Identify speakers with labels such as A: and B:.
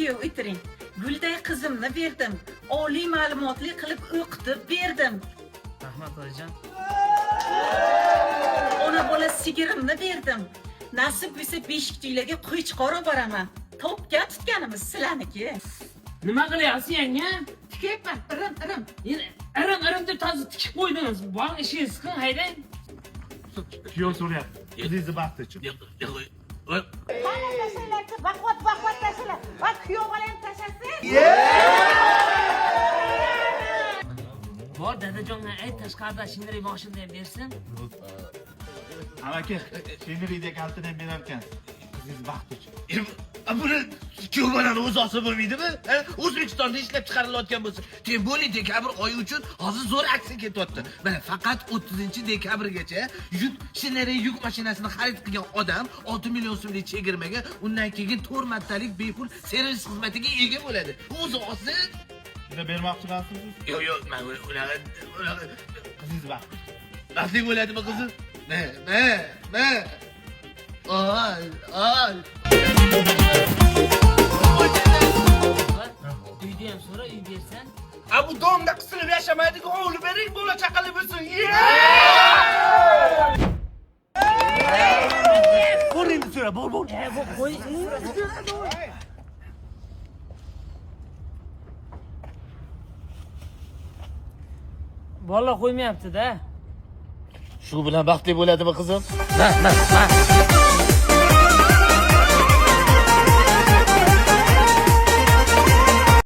A: kuyov o'tiring. Gulday qizimni berdim. Oliy ma'lumotli qilib o'qitib berdim.
B: Rahmat oyijon.
A: Ona bola sigirimni berdim. Nasib bo'lsa Beshikchilarga qo'y chiqarib boraman. Topga tutganimiz sizlarniki.
B: Nima qilyapsiz yanga?
A: Tikyapman, irim.
B: Irim deb toza tikib qo'ydingiz. Bor ishingiz qil, haydang.
C: Kuyov so'rayapti. Qizingizni baxti uchun.
D: Qani tashlaylarchi, baqvat tashlaylar. Va kuyov bolam tashlasin.
B: Bor dadajonga ayt tashqarida shinniy moshinni ham bersin.
C: Amaki, shinniydek altini ham berarkan. Qizingiz baxti uchun.
E: Buni kuyov bolani o'zi olsa bo'lmaydimi? O'zbekistonda ishlab chiqarilayotgan bo'lsa, teng bo'li dekabr oyi uchun hozir zo'r aksiya ketyapti. Mana faqat 30-dekabrgacha shinniy yuk mashinasini xarid qilgan odam 6 million so'mlik chegirmaga, undan keyin 4 martalik bepul servis xizmatiga ega bo'ladi. O'zi olsin.
C: Shuni bermoqchimisiniz?
E: Yo'q, men unaqa
C: Qizingiz baxti.
E: baxtli bo'ladimi qizim? Ne. Ay.
B: Uyda ham so'ra, uy bersan.
E: Bu domda qisilib yashamaydigan o'g'li bering, bola chaqali bo'lsin.
C: Bor endi so'ra, bor.
B: Qo'y. Bola qo'ymayapti-da.
E: Shu bilan baxtli bo'ladimi qizim?